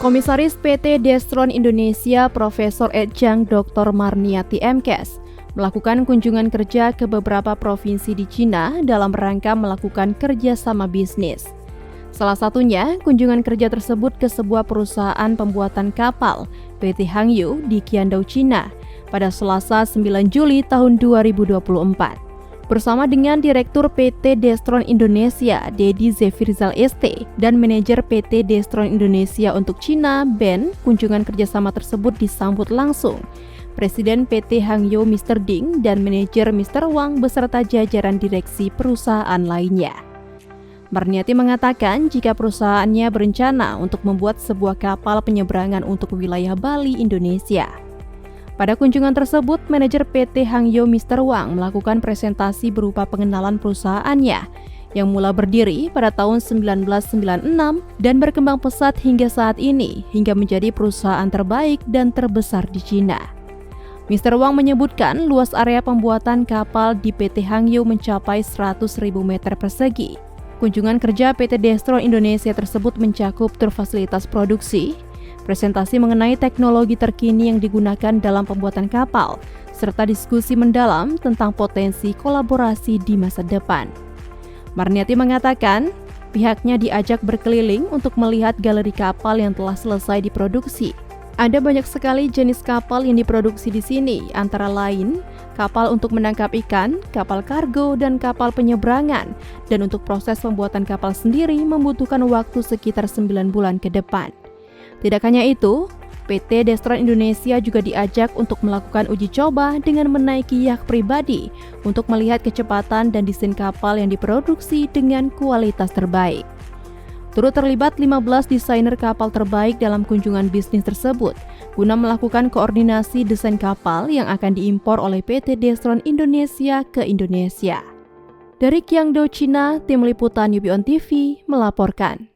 Komisaris PT Destron Indonesia Profesor Ejang Dr. Marniati MKes melakukan kunjungan kerja ke beberapa provinsi di Cina dalam rangka melakukan kerjasama bisnis. Salah satunya, kunjungan kerja tersebut ke sebuah perusahaan pembuatan kapal PT Hangyu di Qiandao, Cina pada Selasa 9 Juli tahun 2024. Bersama dengan Direktur PT Destron Indonesia, Dedi Zefirzal ST, dan Manajer PT Destron Indonesia untuk Cina, Ben, kunjungan kerjasama tersebut disambut langsung Presiden PT Hangyu Mr. Ding dan Manajer Mr. Wang beserta jajaran direksi perusahaan lainnya. Marniati mengatakan jika perusahaannya berencana untuk membuat sebuah kapal penyeberangan untuk wilayah Bali, Indonesia. Pada kunjungan tersebut, manajer PT Hangyu Mr. Wang melakukan presentasi berupa pengenalan perusahaannya yang mula berdiri pada tahun 1996 dan berkembang pesat hingga saat ini hingga menjadi perusahaan terbaik dan terbesar di Cina. Mr. Wang menyebutkan luas area pembuatan kapal di PT Hangyu mencapai 100.000 meter persegi. Kunjungan kerja PT Destron Indonesia tersebut mencakup tur fasilitas produksi, presentasi mengenai teknologi terkini yang digunakan dalam pembuatan kapal, serta diskusi mendalam tentang potensi kolaborasi di masa depan. Marniati mengatakan, pihaknya diajak berkeliling untuk melihat galeri kapal yang telah selesai diproduksi. Ada banyak sekali jenis kapal yang diproduksi di sini, antara lain kapal untuk menangkap ikan, kapal kargo, dan kapal penyeberangan. Dan untuk proses pembuatan kapal sendiri membutuhkan waktu sekitar 9 bulan ke depan. Tidak hanya itu, PT Destron Indonesia juga diajak untuk melakukan uji coba dengan menaiki yacht pribadi untuk melihat kecepatan dan desain kapal yang diproduksi dengan kualitas terbaik. Turut terlibat 15 desainer kapal terbaik dalam kunjungan bisnis tersebut guna melakukan koordinasi desain kapal yang akan diimpor oleh PT Destron Indonesia ke Indonesia. Dari Qiandao, Cina, Tim Liputan UPI On TV melaporkan.